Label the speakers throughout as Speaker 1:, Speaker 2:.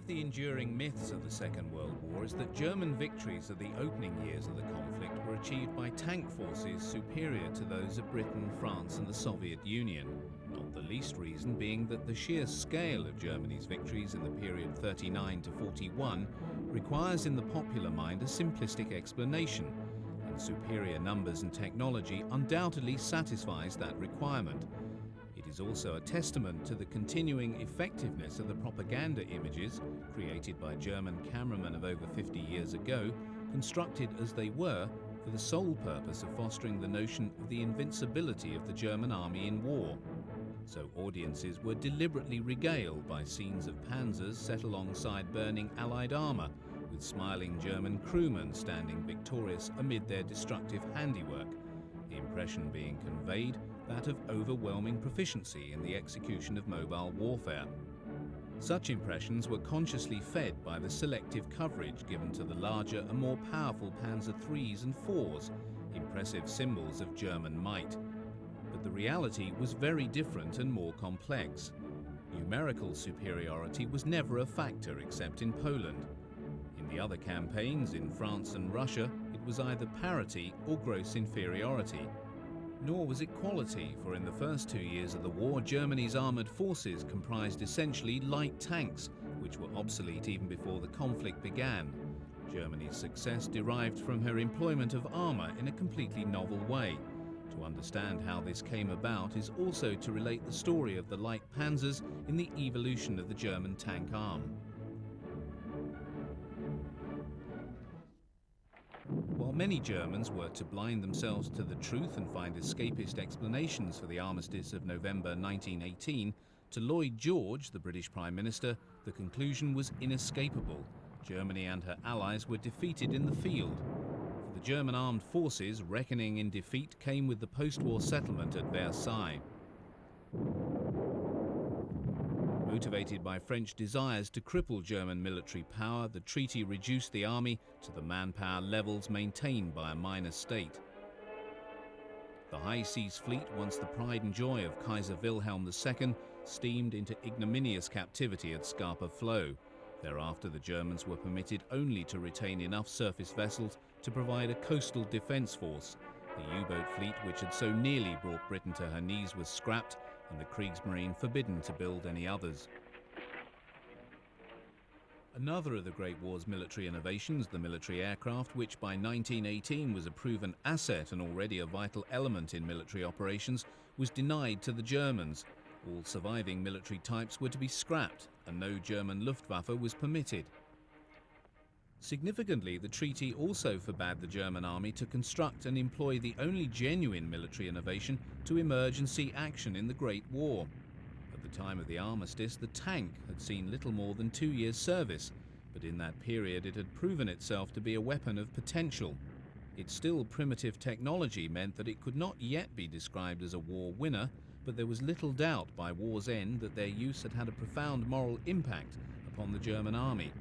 Speaker 1: of the enduring myths of the Second World War is that German victories of the opening years of the conflict were achieved by tank forces superior to those of Britain, France and the Soviet Union, not the least reason being that the sheer scale of Germany's victories in the period 39 to 41 requires in the popular mind a simplistic explanation, and superior numbers and technology undoubtedly satisfies that requirement. It is also a testament to the continuing effectiveness of the propaganda images created by German cameramen of over 50 years ago, constructed as they were for the sole purpose of fostering the notion of the invincibility of the German army in war. So audiences were deliberately regaled by scenes of panzers set alongside burning Allied armour, with smiling German crewmen standing victorious amid their destructive handiwork, the impression being conveyed that of overwhelming proficiency in the execution of mobile warfare. Such impressions were consciously fed by the selective coverage given to the larger and more powerful Panzer IIIs and IVs, impressive symbols of German might. But the reality was very different and more complex. Numerical superiority was never a factor except in Poland. In the other campaigns in France and Russia, it was either parity or gross inferiority. Nor was it quality, for in the first 2 years of the war, Germany's armoured forces comprised essentially light tanks, which were obsolete even before the conflict began. Germany's success derived from her employment of armour in a completely novel way. To understand how this came about is also to relate the story of the light panzers in the evolution of the German tank arm. While many Germans were to blind themselves to the truth and find escapist explanations for the armistice of November 1918, to Lloyd George, the British Prime Minister, the conclusion was inescapable. Germany and her allies were defeated in the field. For the German armed forces, reckoning in defeat came with the post-war settlement at Versailles. Motivated by French desires to cripple German military power, the treaty reduced the army to the manpower levels maintained by a minor state. The High Seas Fleet, once the pride and joy of Kaiser Wilhelm II, steamed into ignominious captivity at Scapa Flow. Thereafter, the Germans were permitted only to retain enough surface vessels to provide a coastal defence force. The U-boat fleet, which had so nearly brought Britain to her knees, was scrapped, and the Kriegsmarine forbidden to build any others. Another of the Great War's military innovations, the military aircraft, which by 1918 was a proven asset and already a vital element in military operations, was denied to the Germans. All surviving military types were to be scrapped, and no German Luftwaffe was permitted. Significantly, the treaty also forbade the German army to construct and employ the only genuine military innovation to emergency action in the Great War. At the time of the armistice, the tank had seen little more than 2 years' service, but in that period it had proven itself to be a weapon of potential. Its still primitive technology meant that it could not yet be described as a war winner, but there was little doubt by war's end that their use had had a profound moral impact upon the German army.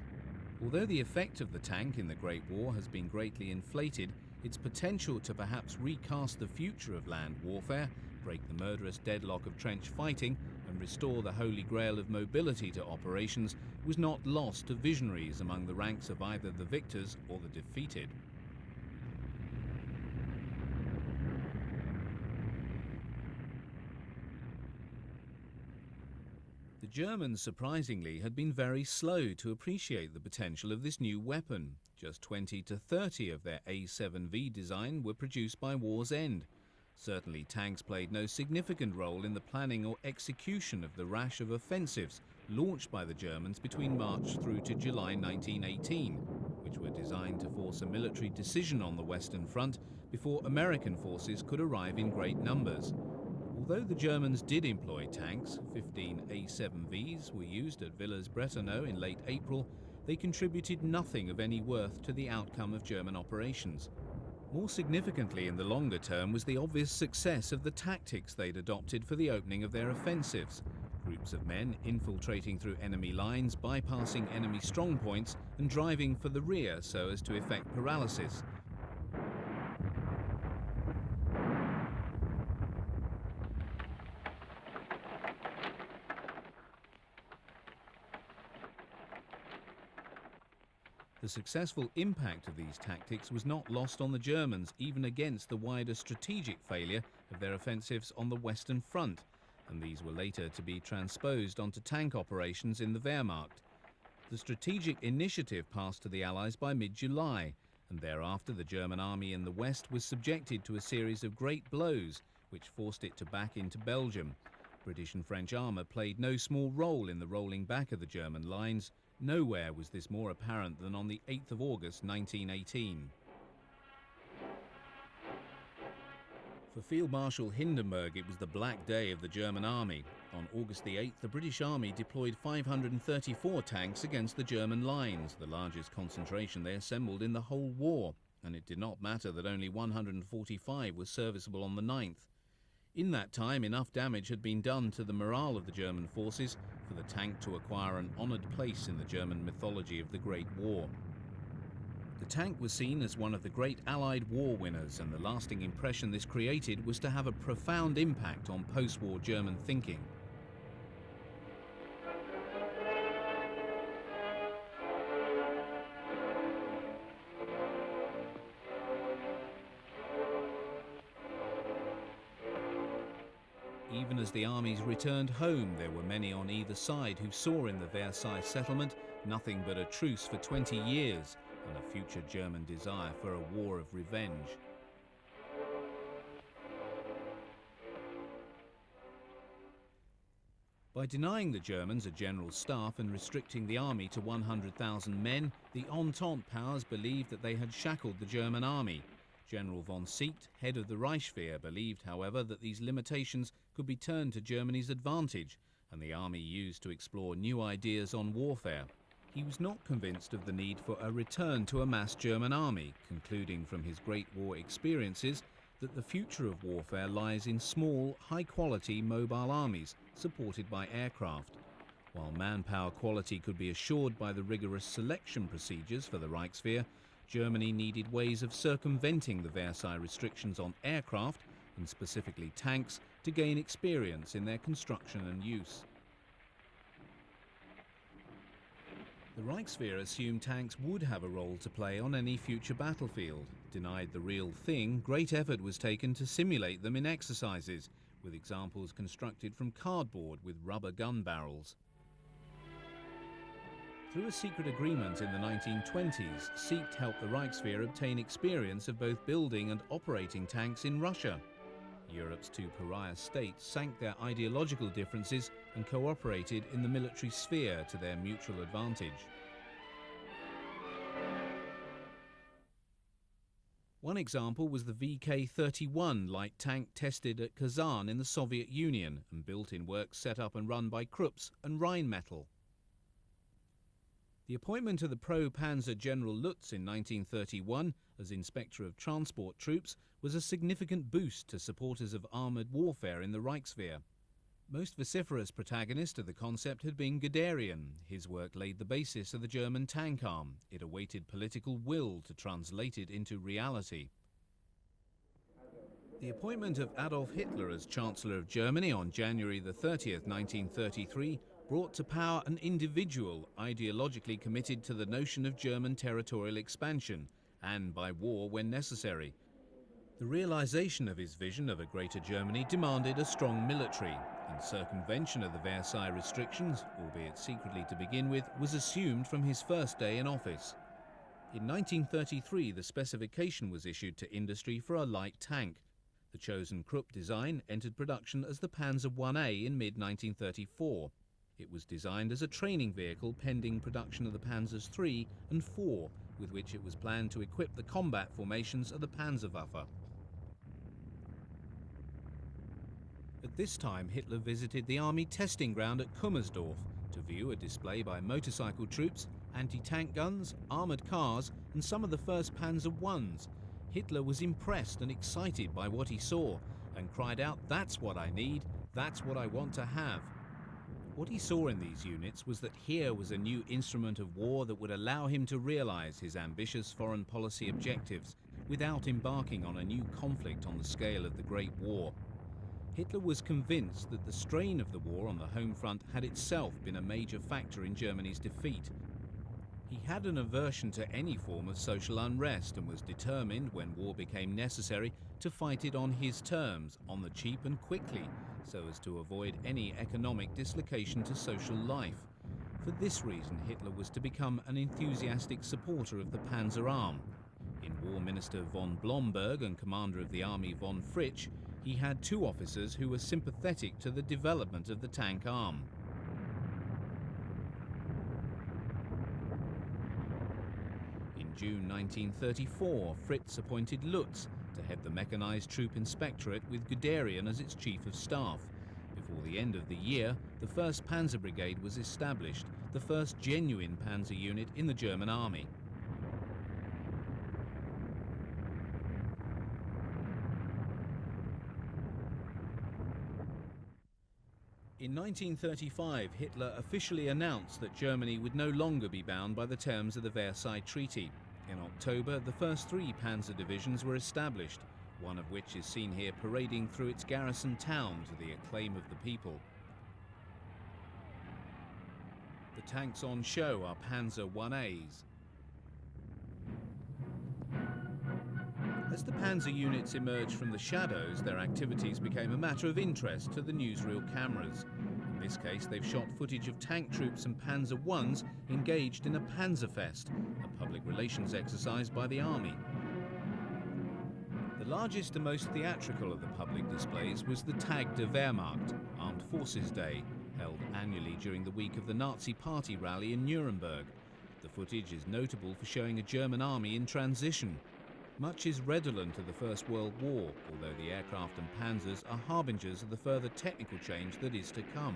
Speaker 1: Although the effect of the tank in the Great War has been greatly inflated, its potential to perhaps recast the future of land warfare, break the murderous deadlock of trench fighting, and restore the holy grail of mobility to operations was not lost to visionaries among the ranks of either the victors or the defeated. The Germans, surprisingly, had been very slow to appreciate the potential of this new weapon. Just 20 to 30 of their A7V design were produced by war's end. Certainly tanks played no significant role in the planning or execution of the rash of offensives launched by the Germans between March through to July 1918, which were designed to force a military decision on the Western Front before American forces could arrive in great numbers. Although the Germans did employ tanks, 15 A7Vs were used at Villers-Bretonneux in late April, they contributed nothing of any worth to the outcome of German operations. More significantly in the longer term was the obvious success of the tactics they'd adopted for the opening of their offensives. Groups of men infiltrating through enemy lines, bypassing enemy strongpoints and driving for the rear so as to effect paralysis. successful impact of these tactics was not lost on the Germans, even against the wider strategic failure of their offensives on the Western Front, and these were later to be transposed onto tank operations in the Wehrmacht. The strategic initiative passed to the Allies by mid-July, and thereafter the German army in the West was subjected to a series of great blows, which forced it to back into Belgium. British and French armour played no small role in the rolling back of the German lines. Nowhere was this more apparent than on the 8th of August 1918. For Field Marshal Hindenburg, it was the black day of the German army. On August the 8th, the British army deployed 534 tanks against the German lines, the largest concentration they assembled in the whole war, and it did not matter that only 145 were serviceable on the 9th. In that time, enough damage had been done to the morale of the German forces for the tank to acquire an honoured place in the German mythology of the Great War. The tank was seen as one of the great Allied war winners, and the lasting impression this created was to have a profound impact on post-war German thinking. Even as the armies returned home, there were many on either side who saw in the Versailles settlement nothing but a truce for 20 years and a future German desire for a war of revenge. By denying the Germans a general staff and restricting the army to 100,000 men, the Entente powers believed that they had shackled the German army. General von Seeckt, head of the Reichswehr, believed, however, that these limitations could be turned to Germany's advantage, and the army used to explore new ideas on warfare. He was not convinced of the need for a return to a mass German army, concluding from his Great War experiences that the future of warfare lies in small, high-quality mobile armies supported by aircraft. While manpower quality could be assured by the rigorous selection procedures for the Reichswehr, Germany needed ways of circumventing the Versailles restrictions on aircraft, and specifically tanks, to gain experience in their construction and use. The Reichswehr assumed tanks would have a role to play on any future battlefield. Denied the real thing, great effort was taken to simulate them in exercises, with examples constructed from cardboard with rubber gun barrels. Through a secret agreement in the 1920s, Seeckt helped the Reichswehr obtain experience of both building and operating tanks in Russia. Europe's two pariah states sank their ideological differences and cooperated in the military sphere to their mutual advantage. One example was the VK-31 light tank tested at Kazan in the Soviet Union and built in works set up and run by Krupps and Rheinmetall. The appointment of the pro-Panzer General Lutz in 1931 as Inspector of Transport Troops was a significant boost to supporters of armoured warfare in the Reichswehr. Most vociferous protagonist of the concept had been Guderian. His work laid the basis of the German tank arm. It awaited political will to translate it into reality. The appointment of Adolf Hitler as Chancellor of Germany on January the 30th, 1933, brought to power an individual ideologically committed to the notion of German territorial expansion, and by war when necessary. The realization of his vision of a greater Germany demanded a strong military, and circumvention of the Versailles restrictions, albeit secretly to begin with, was assumed from his first day in office. In 1933, the specification was issued to industry for a light tank. The chosen Krupp design entered production as the Panzer I in mid-1934. It was designed as a training vehicle pending production of the Panzers III and IV, with which it was planned to equip the combat formations of the Panzerwaffe. At this time, Hitler visited the army testing ground at Kummersdorf to view a display by motorcycle troops, anti-tank guns, armoured cars, and some of the first Panzer Is. Hitler was impressed and excited by what he saw, and cried out, "That's what I need, that's what I want to have." What he saw in these units was that here was a new instrument of war that would allow him to realize his ambitious foreign policy objectives without embarking on a new conflict on the scale of the Great War. Hitler was convinced that the strain of the war on the home front had itself been a major factor in Germany's defeat. He had an aversion to any form of social unrest and was determined, when war became necessary, to fight it on his terms, on the cheap and quickly, so as to avoid any economic dislocation to social life. For this reason, Hitler was to become an enthusiastic supporter of the Panzer Arm. In War Minister von Blomberg and Commander of the Army von Fritsch, he had two officers who were sympathetic to the development of the tank arm. In June 1934, Fritz appointed Lutz to head the mechanized troop inspectorate with Guderian as its chief of staff. Before the end of the year, the 1st Panzer Brigade was established, the first genuine panzer unit in the German army. In 1935, Hitler officially announced that Germany would no longer be bound by the terms of the Versailles Treaty. In October, the first 3 panzer divisions were established, one of which is seen here parading through its garrison town to the acclaim of the people. The tanks on show are Panzer II's. As the panzer units emerged from the shadows, their activities became a matter of interest to the newsreel cameras. In this case, they've shot footage of tank troops and Panzer I's engaged in a Panzerfest, a public relations exercise by the army. The largest and most theatrical of the public displays was the Tag der Wehrmacht, Armed Forces Day, held annually during the week of the Nazi Party rally in Nuremberg. The footage is notable for showing a German army in transition. Much is redolent of the First World War, although the aircraft and panzers are harbingers of the further technical change that is to come.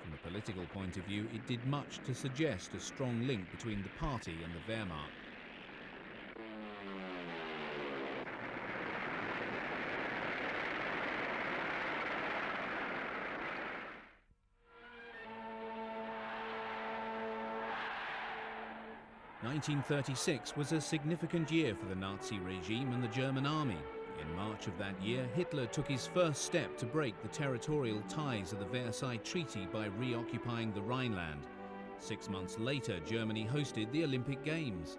Speaker 1: From a political point of view, it did much to suggest a strong link between the party and the Wehrmacht. (1936) was a significant year for the Nazi regime and the German army. In March of that year, Hitler took his first step to break the territorial ties of the Versailles Treaty by reoccupying the Rhineland. 6 months later, Germany hosted the Olympic Games.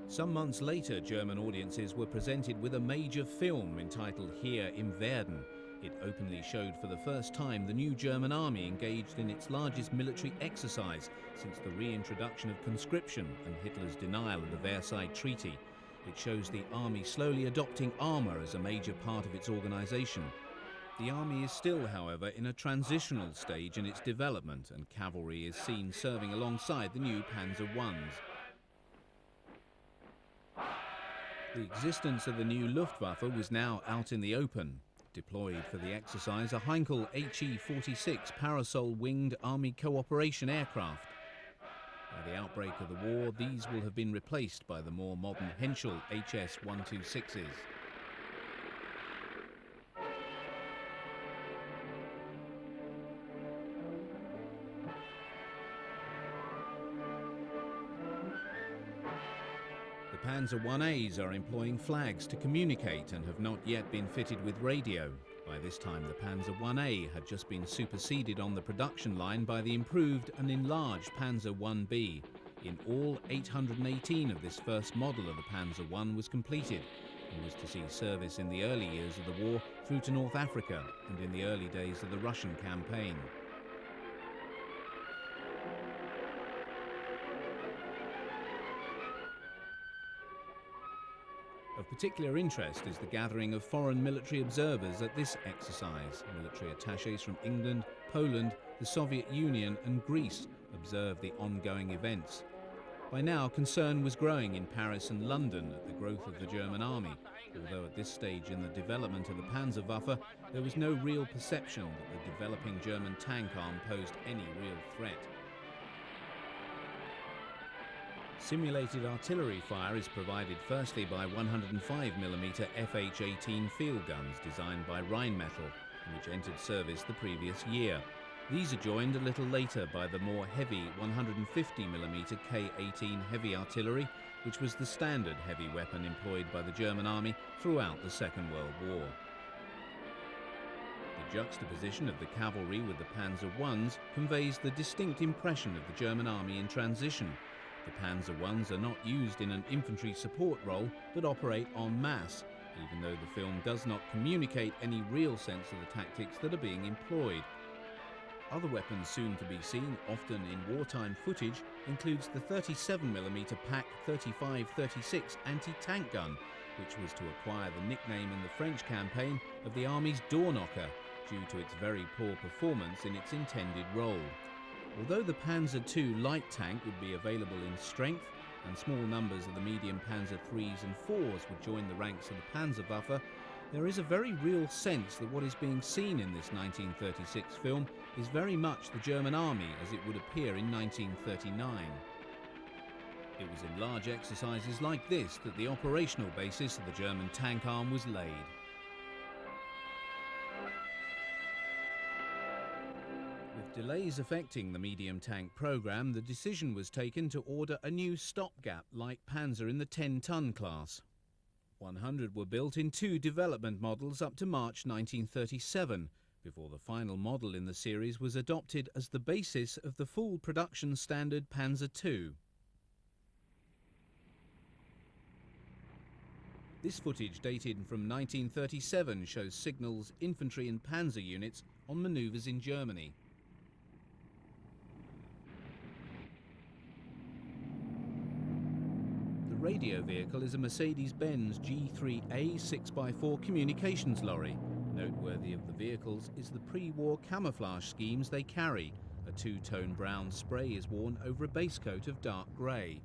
Speaker 1: Some months later, German audiences were presented with a major film entitled Hier im Werden. It openly showed for the first time the new German army engaged in its largest military exercise since the reintroduction of conscription and Hitler's denial of the Versailles Treaty. It shows the army slowly adopting armour as a major part of its organisation. The army is still, however, in a transitional stage in its development, and cavalry is seen serving alongside the new Panzer I's. The existence of the new Luftwaffe was now out in the open. Deployed for the exercise are Heinkel HE-46 parasol-winged Army cooperation aircraft. By the outbreak of the war, these will have been replaced by the more modern Henschel HS-126s. Panzer II's are employing flags to communicate and have not yet been fitted with radio. By this time, the Panzer IA had just been superseded on the production line by the improved and enlarged Panzer IB. In all, 818 of this first model of the Panzer I was completed and was to see service in the early years of the war through to North Africa and in the early days of the Russian campaign. Of particular interest is the gathering of foreign military observers at this exercise. Military attaches from England, Poland, the Soviet Union and Greece observe the ongoing events. By now, concern was growing in Paris and London at the growth of the German army, although at this stage in the development of the Panzerwaffe, there was no real perception that the developing German tank arm posed any real threat. Simulated artillery fire is provided firstly by 105mm FH-18 field guns designed by Rheinmetall, which entered service the previous year. These are joined a little later by the more heavy 150mm K-18 heavy artillery, which was the standard heavy weapon employed by the German army throughout the Second World War. The juxtaposition of the cavalry with the Panzer Is conveys the distinct impression of the German army in transition. The Panzer Is are not used in an infantry support role, but operate en masse, even though the film does not communicate any real sense of the tactics that are being employed. Other weapons soon to be seen, often in wartime footage, includes the 37mm PaK 35-36 anti-tank gun, which was to acquire the nickname in the French campaign of the Army's door knocker, due to its very poor performance in its intended role. Although the Panzer II light tank would be available in strength, and small numbers of the medium Panzer IIIs and IVs would join the ranks of the Panzerwaffe, there is a very real sense that what is being seen in this 1936 film is very much the German army as it would appear in 1939. It was in large exercises like this that the operational basis of the German tank arm was laid. With delays affecting the medium tank program, the decision was taken to order a new stopgap light Panzer in the 10-ton class. 100 were built in 2 development models up to March 1937, before the final model in the series was adopted as the basis of the full production standard Panzer II. This footage, dated from 1937, shows signals, infantry and panzer units on manoeuvres in Germany. The radio vehicle is a Mercedes-Benz G3A 6x4 communications lorry. Noteworthy of the vehicles is the pre-war camouflage schemes they carry. A 2-tone brown spray is worn over a base coat of dark grey.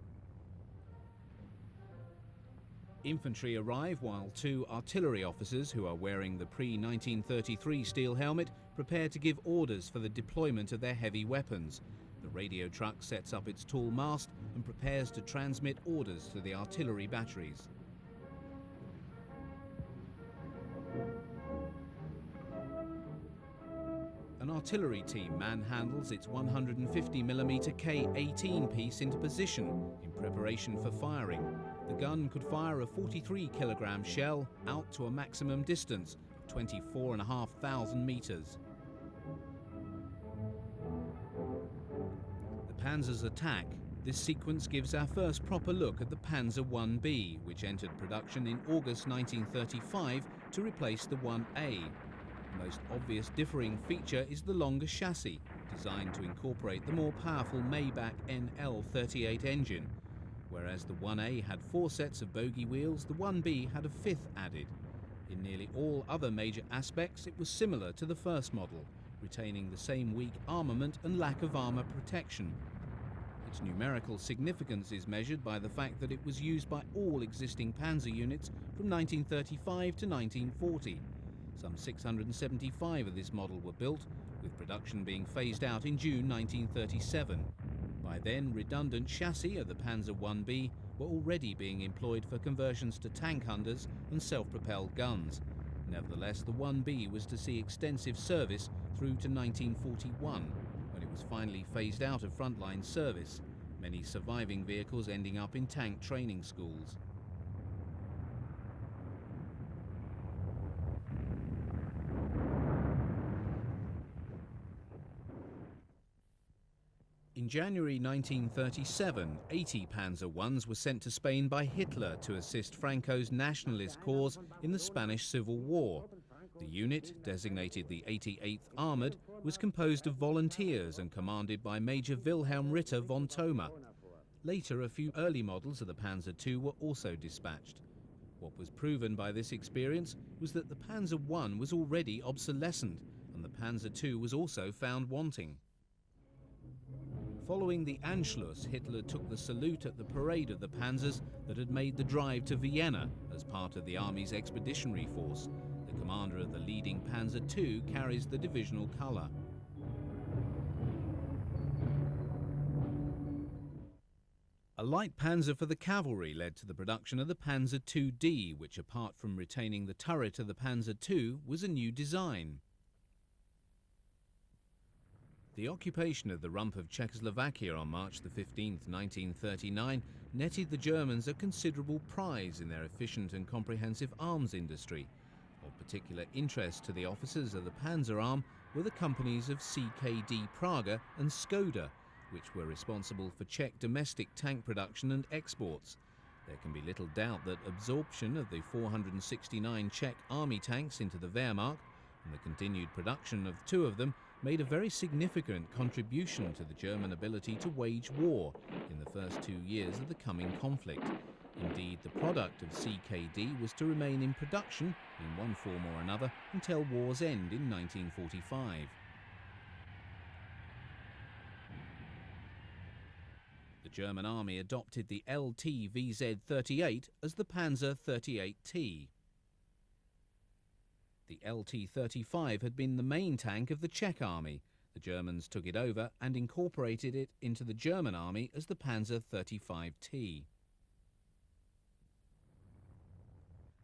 Speaker 1: Infantry arrive while 2 artillery officers, who are wearing the pre-1933 steel helmet, prepare to give orders for the deployment of their heavy weapons. The radio truck sets up its tall mast and prepares to transmit orders to the artillery batteries. An artillery team manhandles its 150mm K-18 piece into position in preparation for firing. The gun could fire a 43-kilogram shell out to a maximum distance of 24,500 meters. The Panzers attack. This sequence gives our first proper look at the Panzer I-B, which entered production in August 1935 to replace the I-A. The most obvious differing feature is the longer chassis, designed to incorporate the more powerful Maybach NL38 engine. Whereas the I-A had 4 sets of bogie wheels, the I-B had a 5th added. In nearly all other major aspects, it was similar to the first model, retaining the same weak armament and lack of armour protection. Its numerical significance is measured by the fact that it was used by all existing Panzer units from 1935 to 1940. Some 675 of this model were built, with production being phased out in June 1937. By then, redundant chassis of the Panzer I-B were already being employed for conversions to tank hunters and self-propelled guns. Nevertheless, the I-B was to see extensive service through to 1941, when it was finally phased out of frontline service, many surviving vehicles ending up in tank training schools. In January 1937, 80 Panzer Is were sent to Spain by Hitler to assist Franco's nationalist cause in the Spanish Civil War. The unit, designated the 88th Armoured, was composed of volunteers and commanded by Major Wilhelm Ritter von Thoma. Later, a few early models of the Panzer II were also dispatched. What was proven by this experience was that the Panzer I was already obsolescent, and the Panzer II was also found wanting. Following the Anschluss, Hitler took the salute at the parade of the Panzers that had made the drive to Vienna as part of the Army's expeditionary force. The commander of the leading Panzer II carries the divisional colour. A light panzer for the cavalry led to the production of the Panzer II, which, apart from retaining the turret of the Panzer II, was a new design. The occupation of the rump of Czechoslovakia on March 15, 1939, netted the Germans a considerable prize in their efficient and comprehensive arms industry. Of particular interest to the officers of the Panzer Arm were the companies of CKD Praga and Skoda, which were responsible for Czech domestic tank production and exports. There can be little doubt that absorption of the 469 Czech army tanks into the Wehrmacht and the continued production of two of them made a very significant contribution to the German ability to wage war in the first 2 years of the coming conflict. Indeed, the product of CKD was to remain in production in one form or another until war's end in 1945. The German army adopted the LT-VZ-38 as the Panzer 38T. The LT-35 had been the main tank of the Czech army. The Germans took it over and incorporated it into the German army as the Panzer 35T.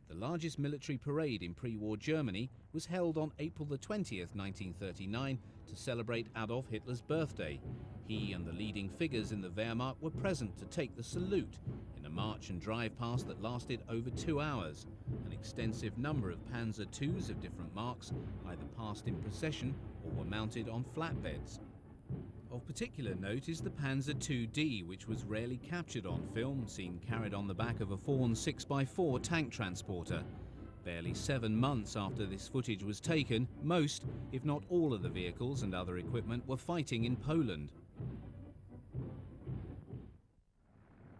Speaker 1: The largest military parade in pre-war Germany was held on April 20th, 1939 to celebrate Adolf Hitler's birthday. He and the leading figures in the Wehrmacht were present to take the salute in a march and drive past that lasted over 2 hours. An extensive number of Panzer IIs of different marks either passed in procession or were mounted on flatbeds. Of particular note is the Panzer II, which was rarely captured on film, seen carried on the back of a Fawn 6x4 tank transporter. Barely 7 months after this footage was taken, most, if not all of the vehicles and other equipment were fighting in Poland.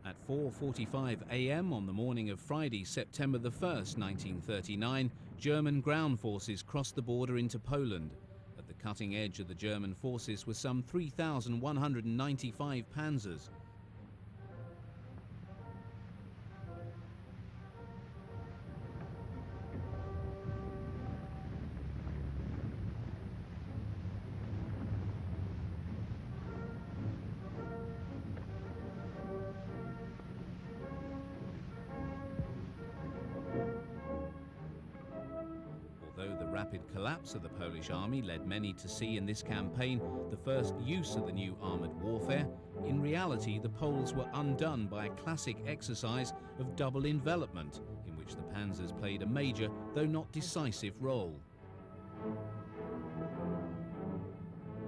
Speaker 1: At 4:45 a.m. on the morning of Friday, September 1st, 1939, German ground forces crossed the border into Poland. At the cutting edge of the German forces were some 3,195 Panzers. Rapid collapse of the Polish army led many to see in this campaign the first use of the new armoured warfare. In reality, the Poles were undone by a classic exercise of double envelopment, in which the Panzers played a major, though not decisive, role.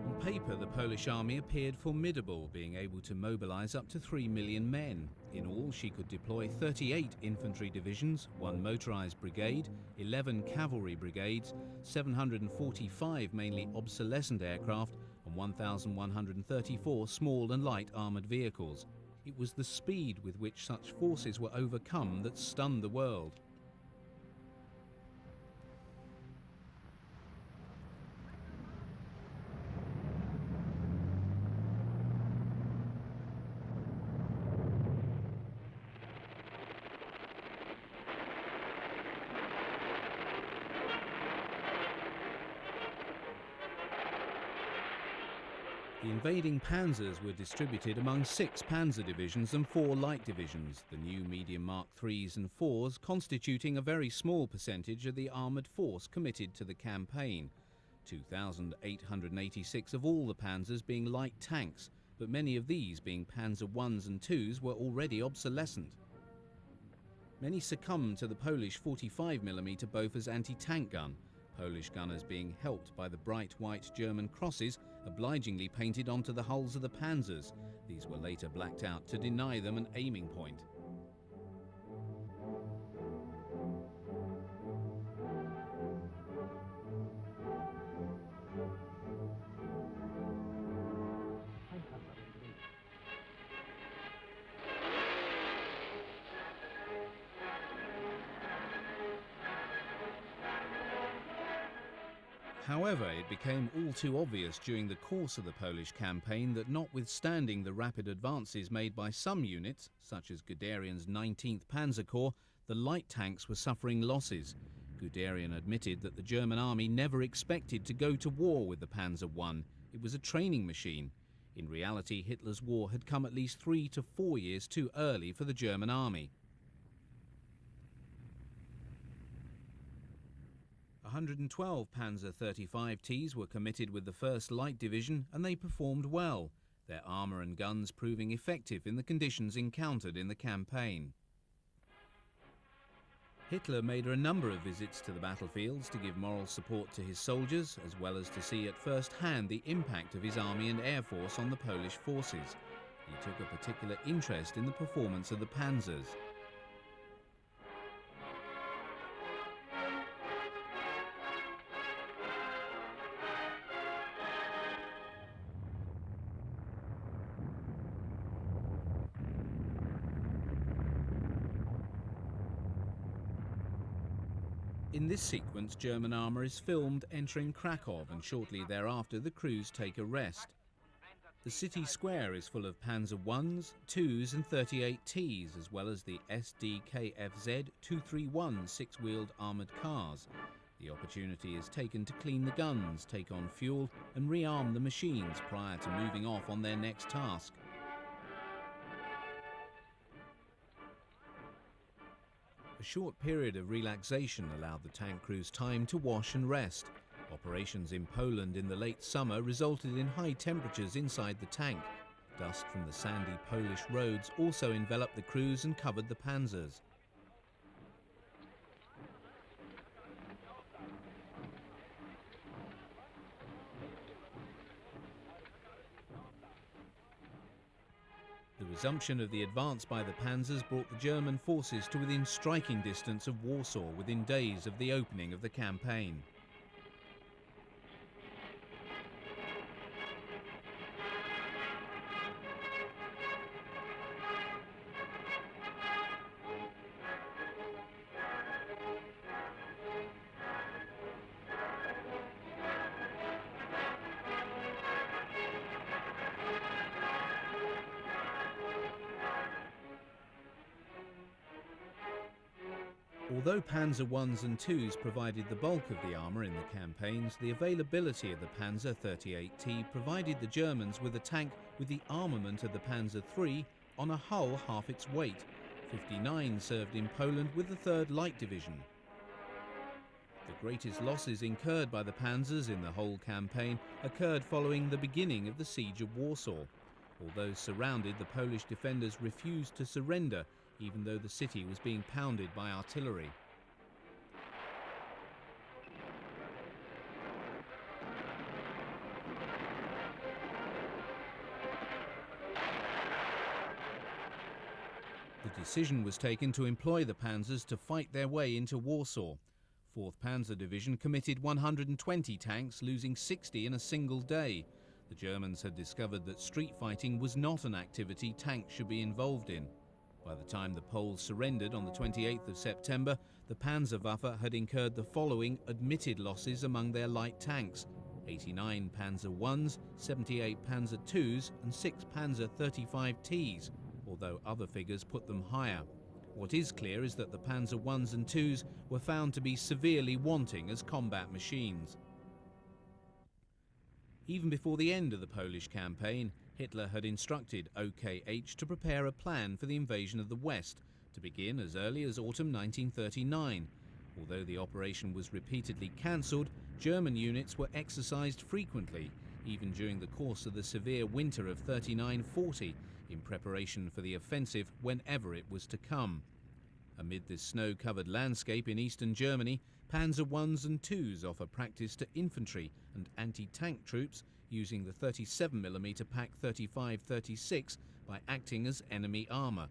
Speaker 1: On paper, the Polish army appeared formidable, being able to mobilise up to 3 million men. In all, she could deploy 38 infantry divisions, 1 motorised brigade, 11 cavalry brigades, 745 mainly obsolescent aircraft, and 1,134 small and light armoured vehicles. It was the speed with which such forces were overcome that stunned the world. The invading Panzers were distributed among 6 Panzer divisions and 4 light divisions, the new medium Mark IIIs and IVs constituting a very small percentage of the armoured force committed to the campaign. 2,886 of all the Panzers being light tanks, but many of these, being Panzer Is and IIs, were already obsolescent. Many succumbed to the Polish 45mm Bofors anti-tank gun, Polish gunners being helped by the bright white German crosses obligingly painted onto the hulls of the Panzers. These were later blacked out to deny them an aiming point. However, it became all too obvious during the course of the Polish campaign that notwithstanding the rapid advances made by some units, such as Guderian's 19th Panzer Corps, the light tanks were suffering losses. Guderian admitted that the German army never expected to go to war with the Panzer I. It was a training machine. In reality, Hitler's war had come at least 3 to 4 years too early for the German army. 112 Panzer 35Ts were committed with the 1st Light Division, and they performed well, their armour and guns proving effective in the conditions encountered in the campaign. Hitler made a number of visits to the battlefields to give moral support to his soldiers, as well as to see at first hand the impact of his army and air force on the Polish forces. He took a particular interest in the performance of the Panzers. In this sequence, German armour is filmed entering Krakow, and shortly thereafter the crews take a rest. The city square is full of Panzer Is, IIs and 38Ts, as well as the SDKFZ 231 six-wheeled armoured cars. The opportunity is taken to clean the guns, take on fuel and rearm the machines prior to moving off on their next task. A short period of relaxation allowed the tank crews time to wash and rest. Operations in Poland in the late summer resulted in high temperatures inside the tank. Dust from the sandy Polish roads also enveloped the crews and covered the Panzers. The resumption of the advance by the Panzers brought the German forces to within striking distance of Warsaw within days of the opening of the campaign. Although Panzer Is and IIs provided the bulk of the armour in the campaigns, the availability of the Panzer 38T provided the Germans with a tank with the armament of the Panzer III on a hull half its weight. 59 served in Poland with the 3rd Light Division. The greatest losses incurred by the Panzers in the whole campaign occurred following the beginning of the siege of Warsaw. Although surrounded, the Polish defenders refused to surrender, even though the city was being pounded by artillery. The decision was taken to employ the Panzers to fight their way into Warsaw. 4th Panzer Division committed 120 tanks, losing 60 in a single day. The Germans had discovered that street fighting was not an activity tanks should be involved in. By the time the Poles surrendered on the 28th of September, the Panzerwaffe had incurred the following admitted losses among their light tanks: 89 Panzer Is, 78 Panzer IIs and 6 Panzer 35Ts, although other figures put them higher. What is clear is that the Panzer Is and IIs were found to be severely wanting as combat machines. Even before the end of the Polish campaign, Hitler had instructed OKH to prepare a plan for the invasion of the West, to begin as early as autumn 1939. Although the operation was repeatedly cancelled, German units were exercised frequently, even during the course of the severe winter of 39-40, in preparation for the offensive whenever it was to come. Amid this snow-covered landscape in eastern Germany, Panzer Is and IIs offer practice to infantry and anti-tank troops using the 37mm Pak 35-36 by acting as enemy armour.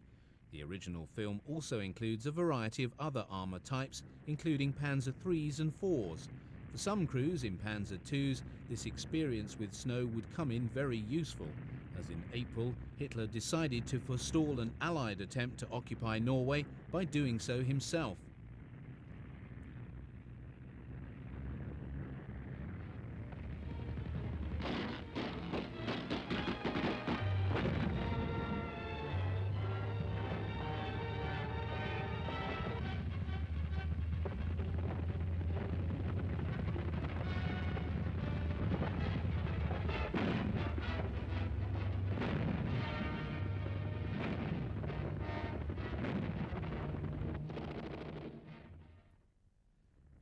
Speaker 1: The original film also includes a variety of other armour types, including Panzer IIIs and IVs. For some crews in Panzer IIs, this experience with snow would come in very useful, as in April, Hitler decided to forestall an Allied attempt to occupy Norway by doing so himself.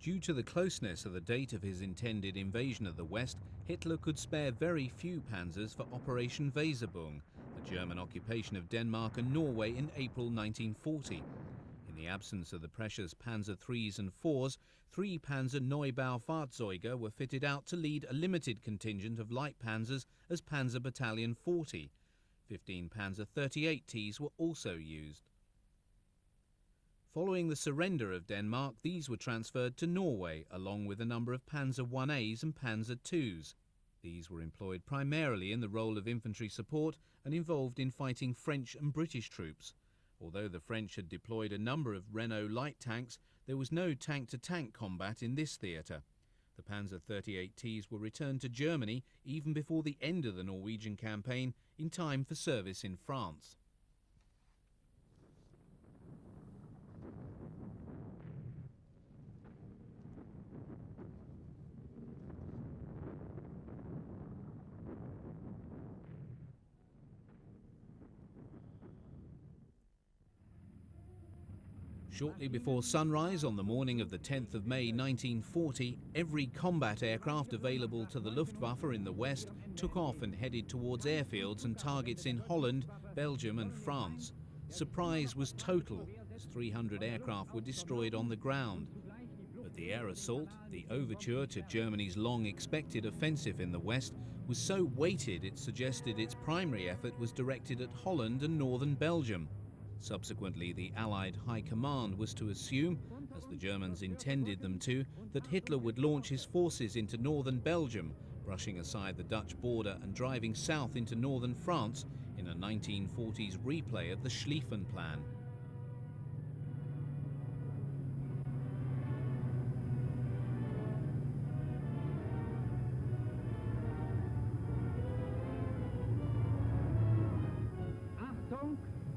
Speaker 1: Due to the closeness of the date of his intended invasion of the West, Hitler could spare very few panzers for Operation Weserübung, the German occupation of Denmark and Norway in April 1940. In the absence of the precious Panzer IIIs and IVs, 3 Panzer Neubau-Fahrzeuge were fitted out to lead a limited contingent of light panzers as Panzer Battalion 40. 15 Panzer 38Ts were also used. Following the surrender of Denmark, these were transferred to Norway, along with a number of Panzer IAs and Panzer IIs. These were employed primarily in the role of infantry support and involved in fighting French and British troops. Although the French had deployed a number of Renault light tanks, there was no tank-to-tank combat in this theatre. The Panzer 38Ts were returned to Germany even before the end of the Norwegian campaign, in time for service in France. Shortly before sunrise on the morning of the 10th of May 1940, every combat aircraft available to the Luftwaffe in the west took off and headed towards airfields and targets in Holland, Belgium and France. Surprise was total, as 300 aircraft were destroyed on the ground. But the air assault, the overture to Germany's long-expected offensive in the west, was so weighted it suggested its primary effort was directed at Holland and northern Belgium. Subsequently, the Allied High Command was to assume, as the Germans intended them to, that Hitler would launch his forces into northern Belgium, brushing aside the Dutch border and driving south into northern France in a 1940s replay of the Schlieffen Plan.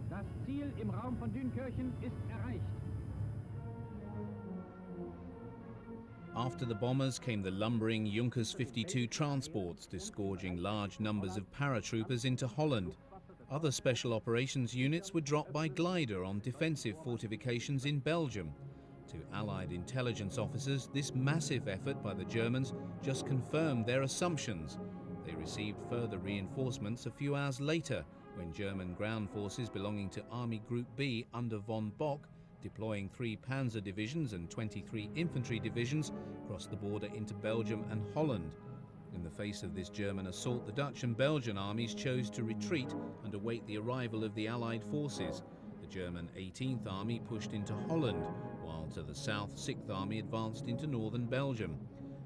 Speaker 2: Das Ziel im Raum von Dunkirchen ist erreicht.
Speaker 1: After the bombers came the lumbering Junkers 52 transports, disgorging large numbers of paratroopers into Holland. Other special operations units were dropped by glider on defensive fortifications in Belgium. To Allied intelligence officers, this massive effort by the Germans just confirmed their assumptions. They received further reinforcements a few hours later, when German ground forces belonging to Army Group B under von Bock, deploying 3 Panzer divisions and 23 infantry divisions, crossed the border into Belgium and Holland. In the face of this German assault, the Dutch and Belgian armies chose to retreat and await the arrival of the Allied forces. The German 18th Army pushed into Holland, while to the south 6th Army advanced into northern Belgium.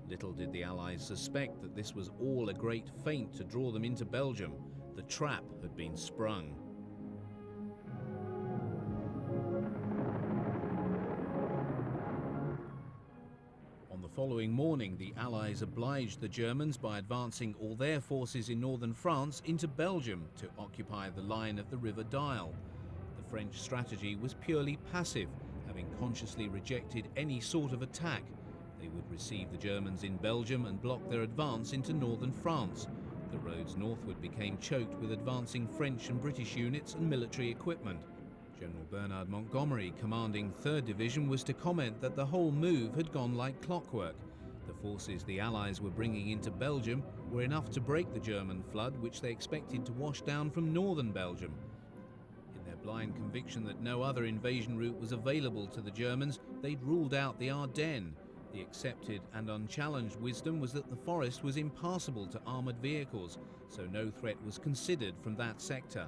Speaker 1: Little did the Allies suspect that this was all a great feint to draw them into Belgium. The trap had been sprung. On the following morning, the Allies obliged the Germans by advancing all their forces in northern France into Belgium to occupy the line of the River Dyle. The French strategy was purely passive, having consciously rejected any sort of attack. They would receive the Germans in Belgium and block their advance into northern France. The roads northward became choked with advancing French and British units and military equipment. General Bernard Montgomery, commanding 3rd Division, was to comment that the whole move had gone like clockwork. The forces the Allies were bringing into Belgium were enough to break the German flood, which they expected to wash down from northern Belgium. In their blind conviction that no other invasion route was available to the Germans, they'd ruled out the Ardennes. The accepted and unchallenged wisdom was that the forest was impassable to armoured vehicles, so no threat was considered from that sector.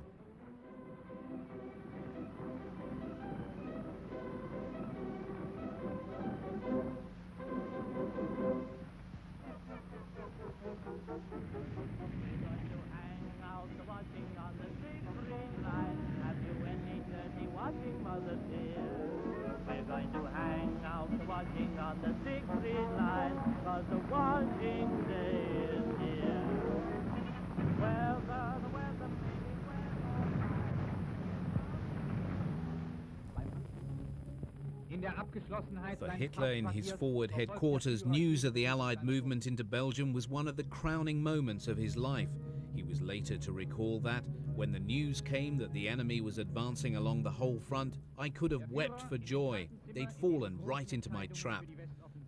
Speaker 1: For Hitler in his forward headquarters, news of the Allied movement into Belgium was one of the crowning moments of his life. He was later to recall that, when the news came that the enemy was advancing along the whole front, I could have wept for joy. They'd fallen right into my trap.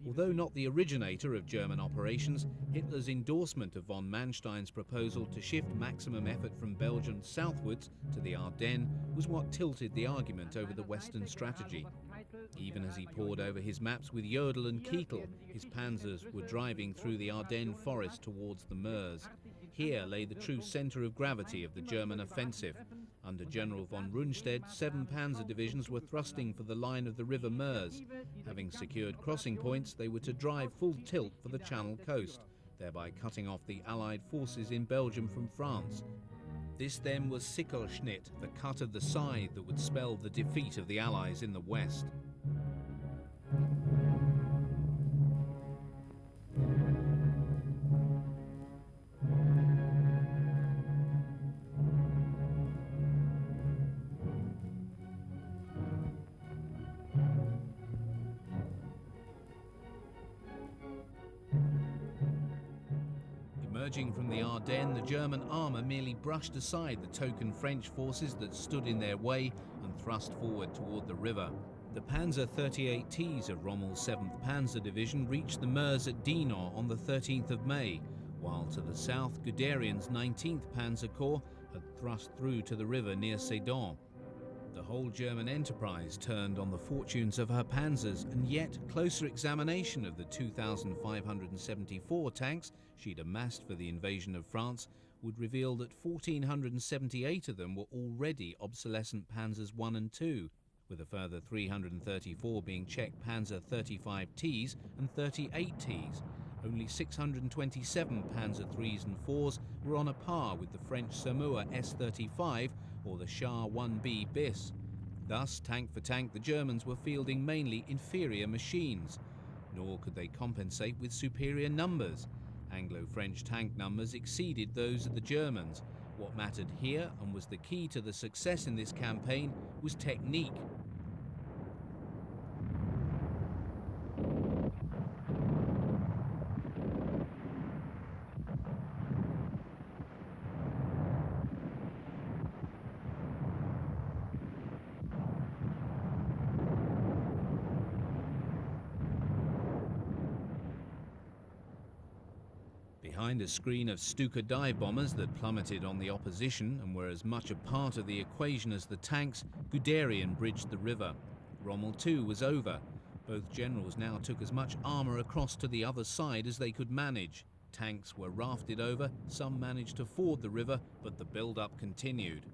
Speaker 1: Although not the originator of German operations, Hitler's endorsement of von Manstein's proposal to shift maximum effort from Belgium southwards to the Ardennes was what tilted the argument over the Western strategy. Even as he pored over his maps with Jodl and Keitel, his panzers were driving through the Ardennes forest towards the Meuse. Here lay the true centre of gravity of the German offensive. Under General von Rundstedt, 7 panzer divisions were thrusting for the line of the river Meuse. Having secured crossing points, they were to drive full tilt for the Channel coast, thereby cutting off the Allied forces in Belgium from France. This then was Sichelschnitt, the cut of the side that would spell the defeat of the Allies in the west. Emerging from the Ardennes, the German armour merely brushed aside the token French forces that stood in their way and thrust forward toward the river. The Panzer 38Ts of Rommel's 7th Panzer Division reached the Meuse at Dinant on the 13th of May, while to the south Guderian's 19th Panzer Corps had thrust through to the river near Sedan. The whole German enterprise turned on the fortunes of her panzers, and yet closer examination of the 2,574 tanks she'd amassed for the invasion of France would reveal that 1,478 of them were already obsolescent Panzers I and II, with a further 334 being Czech Panzer 35Ts and 38Ts. Only 627 Panzer IIIs and IVs were on a par with the French Saumur S-35 or the Char 1B bis. Thus, tank for tank, the Germans were fielding mainly inferior machines. Nor could they compensate with superior numbers. Anglo-French tank numbers exceeded those of the Germans. What mattered here, and was the key to the success in this campaign, was technique. Behind a screen of Stuka dive bombers that plummeted on the opposition and were as much a part of the equation as the tanks, Guderian bridged the river. Rommel too was over. Both generals now took as much armour across to the other side as they could manage. Tanks were rafted over, some managed to ford the river, but the build-up continued.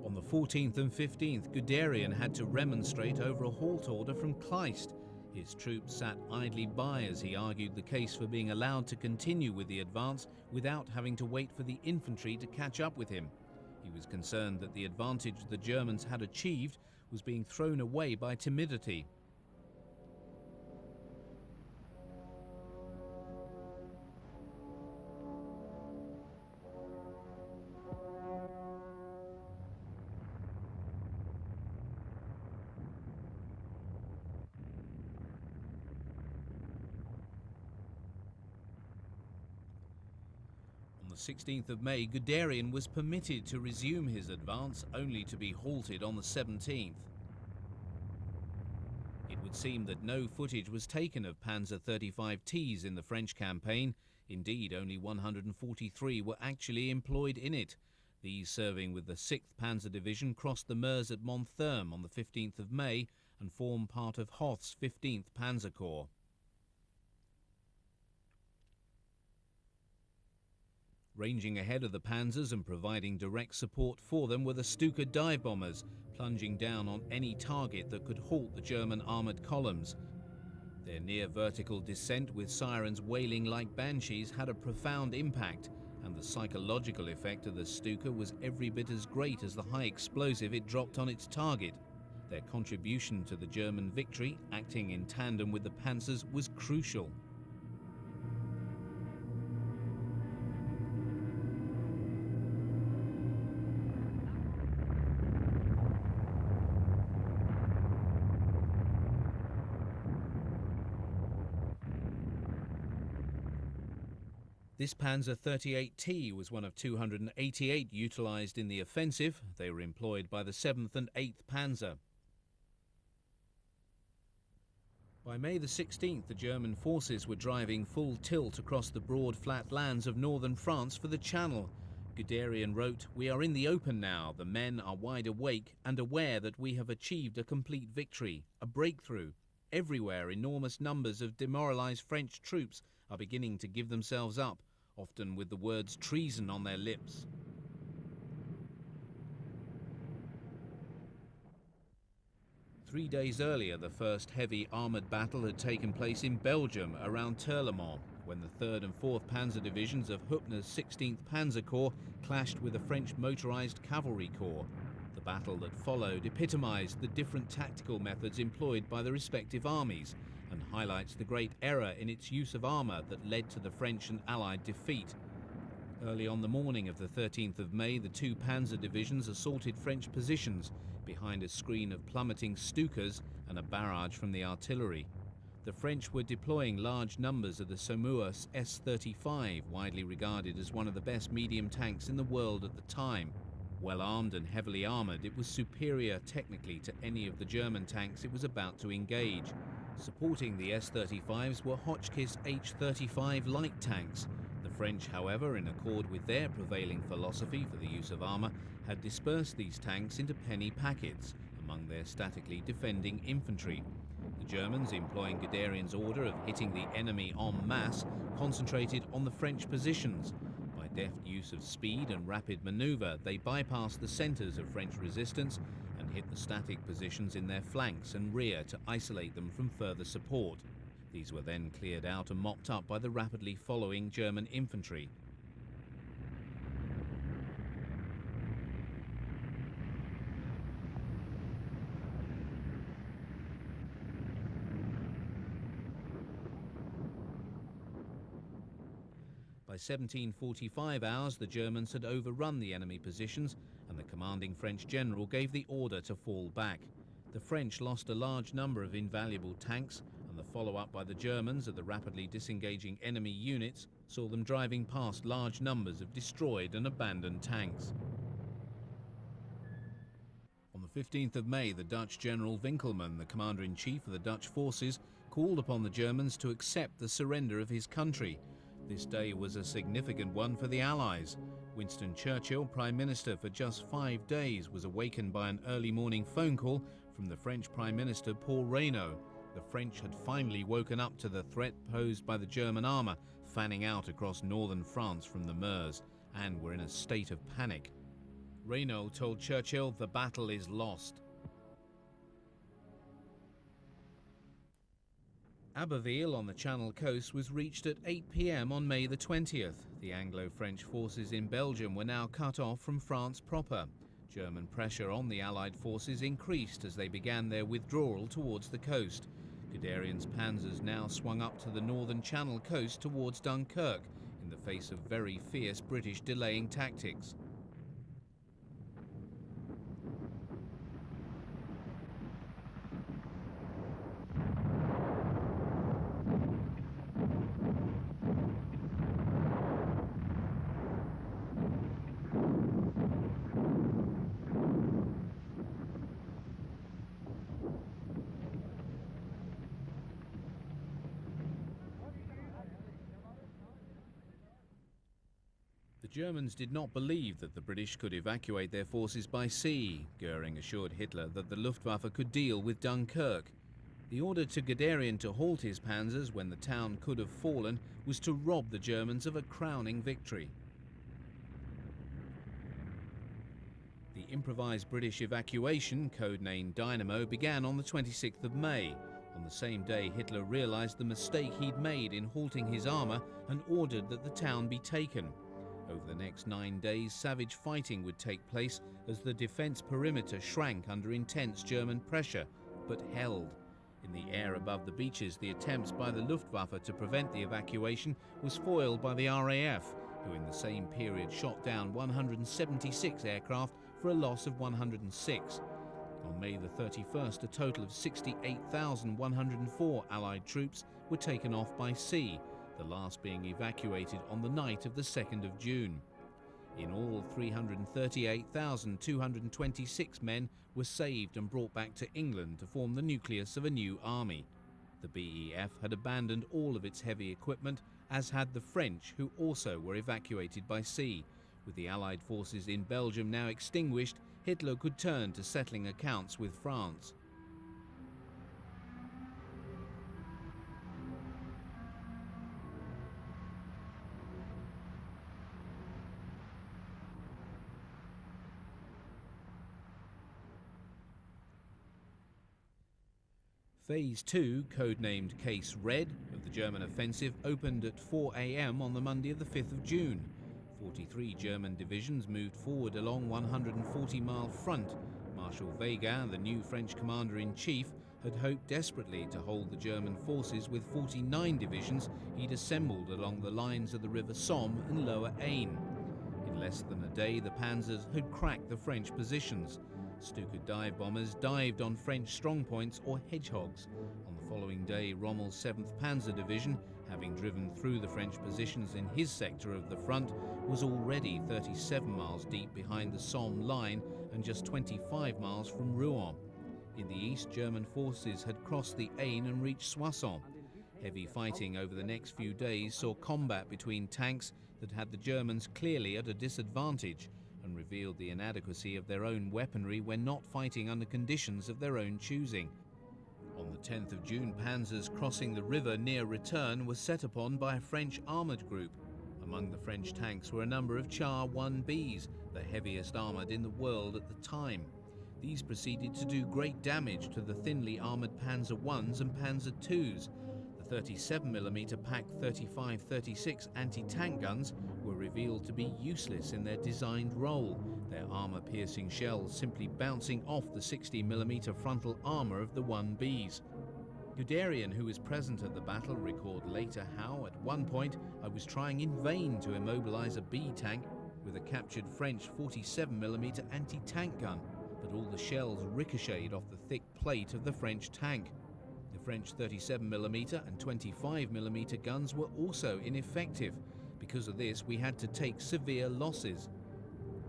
Speaker 1: On the 14th and 15th, Guderian had to remonstrate over a halt order from Kleist. His troops sat idly by as he argued the case for being allowed to continue with the advance without having to wait for the infantry to catch up with him. He was concerned that the advantage the Germans had achieved was being thrown away by timidity. On the 16th of May, Guderian was permitted to resume his advance, only to be halted on the 17th. It would seem that no footage was taken of Panzer 35Ts in the French campaign. Indeed, only 143 were actually employed in it. These, serving with the 6th Panzer Division, crossed the Meuse at Montherm on the 15th of May and formed part of Hoth's 15th Panzer Corps. Ranging ahead of the Panzers and providing direct support for them were the Stuka dive bombers, plunging down on any target that could halt the German armoured columns. Their near-vertical descent with sirens wailing like banshees had a profound impact, and the psychological effect of the Stuka was every bit as great as the high explosive it dropped on its target. Their contribution to the German victory, acting in tandem with the Panzers, was crucial. This Panzer XXXVIII was one of 288 utilised in the offensive. They were employed by the 7th and 8th Panzer. By May the 16th, the German forces were driving full tilt across the broad flat lands of northern France for the Channel. Guderian wrote, "We are in the open now. The men are wide awake and aware that we have achieved a complete victory, a breakthrough. Everywhere, enormous numbers of demoralised French troops are beginning to give themselves up, often with the words treason on their lips." Three days earlier, the first heavy armoured battle had taken place in Belgium around Terlemont, when the 3rd and 4th Panzer Divisions of Hübner's 16th Panzer Corps clashed with the French motorised cavalry corps. The battle that followed epitomised the different tactical methods employed by the respective armies, and highlights the great error in its use of armour that led to the French and Allied defeat. Early on the morning of the 13th of May, the two Panzer divisions assaulted French positions behind a screen of plummeting Stukas and a barrage from the artillery. The French were deploying large numbers of the Saumur S-35, widely regarded as one of the best medium tanks in the world at the time. Well armed and heavily armoured, it was superior technically to any of the German tanks it was about to engage. Supporting the S-35s were Hotchkiss H-35 light tanks. The French, however, in accord with their prevailing philosophy for the use of armour, had dispersed these tanks into penny packets among their statically defending infantry. The Germans, employing Guderian's order of hitting the enemy en masse, concentrated on the French positions. By deft use of speed and rapid manoeuvre, they bypassed the centres of French resistance and hit the static positions in their flanks and rear to isolate them from further support. These were then cleared out and mopped up by the rapidly following German infantry. By 1745 hours, the Germans had overrun the enemy positions, and the commanding French general gave the order to fall back. The French lost a large number of invaluable tanks, and the follow-up by the Germans of the rapidly disengaging enemy units saw them driving past large numbers of destroyed and abandoned tanks. On the 15th of May, the Dutch General Winkelmann, the commander-in-chief of the Dutch forces, called upon the Germans to accept the surrender of his country. This day was a significant one for the Allies. Winston Churchill, Prime Minister for just 5 days, was awakened by an early morning phone call from the French Prime Minister Paul Reynaud. The French had finally woken up to the threat posed by the German armour fanning out across northern France from the Meuse, and were in a state of panic. Reynaud told Churchill, "The battle is lost." Abbeville on the Channel coast was reached at 8 p.m. on May the 20th. The Anglo-French forces in Belgium were now cut off from France proper. German pressure on the Allied forces increased as they began their withdrawal towards the coast. Guderian's panzers now swung up to the northern Channel coast towards Dunkirk in the face of very fierce British delaying tactics. The Germans did not believe that the British could evacuate their forces by sea. Goering assured Hitler that the Luftwaffe could deal with Dunkirk. The order to Guderian to halt his panzers when the town could have fallen was to rob the Germans of a crowning victory. improvised British evacuation, codenamed Dynamo, began on the 26th of May. On the same day, Hitler realised the mistake he'd made in halting his armour and ordered that the town be taken. Over the next 9 days, savage fighting would take place as the defence perimeter shrank under intense German pressure, but held. In the air above the beaches, the attempts by the Luftwaffe to prevent the evacuation was foiled by the RAF, who in the same period shot down 176 aircraft for a loss of 106. On May the 31st, a total of 68,104 Allied troops were taken off by sea, the last being evacuated on the night of the 2nd of June. In all, 338,226 men were saved and brought back to England to form the nucleus of a new army. The BEF had abandoned all of its heavy equipment, as had the French, who also were evacuated by sea. With the Allied forces in Belgium now extinguished, Hitler could turn to settling accounts with France. Phase 2, codenamed Case Red, of the German offensive opened at 4 a.m. on the Monday of the 5th of June. 43 German divisions moved forward along 140-mile front. Marshal Weygand, the new French commander-in-chief, had hoped desperately to hold the German forces with 49 divisions he'd assembled along the lines of the River Somme and Lower Aisne. In less than a day, the Panzers had cracked the French positions. Stuka dive bombers dived on French strongpoints or hedgehogs. On the following day, Rommel's 7th Panzer Division, having driven through the French positions in his sector of the front, was already 37 miles deep behind the Somme line and just 25 miles from Rouen. In the east, German forces had crossed the Aisne and reached Soissons. Heavy fighting over the next few days saw combat between tanks that had the Germans clearly at a disadvantage, and revealed the inadequacy of their own weaponry when not fighting under conditions of their own choosing. On the 10th of June, panzers crossing the river near Return were set upon by a French armoured group. Among the French tanks were a number of Char 1Bs, the heaviest armoured in the world at the time. These proceeded to do great damage to the thinly armoured Panzer Is and Panzer IIs. The 37mm PaK 35-36 anti-tank guns were revealed to be useless in their designed role, their armour-piercing shells simply bouncing off the 60mm frontal armour of the 1Bs. Guderian, who was present at the battle, recalled later how, at one point, I was trying in vain to immobilise a B tank with a captured French 47mm anti-tank gun, but all the shells ricocheted off the thick plate of the French tank. The French 37mm and 25mm guns were also ineffective. Because of this, we had to take severe losses.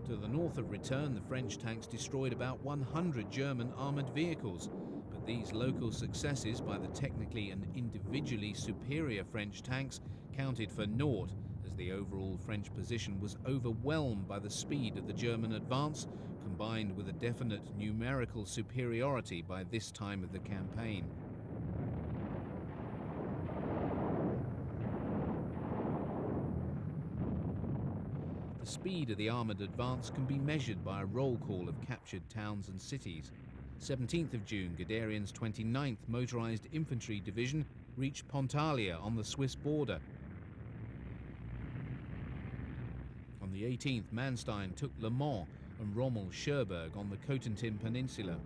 Speaker 1: To the north of Return, the French tanks destroyed about 100 German armoured vehicles, but these local successes by the technically and individually superior French tanks counted for naught, as the overall French position was overwhelmed by the speed of the German advance, combined with a definite numerical superiority by this time of the campaign. The speed of the armoured advance can be measured by a roll call of captured towns and cities. 17th of June, Guderian's 29th Motorised Infantry Division reached Pontalia on the Swiss border. On the 18th, Manstein took Le Mans and Rommel Cherbourg on the Cotentin Peninsula.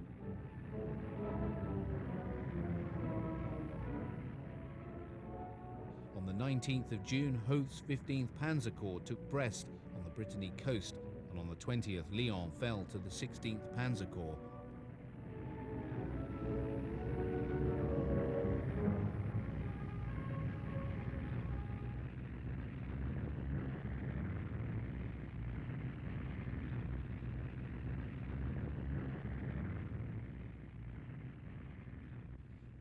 Speaker 1: On the 19th of June, Hoth's 15th Panzer Corps took Brest on the Brittany coast, and on the 20th, Lyon fell to the 16th Panzer Corps.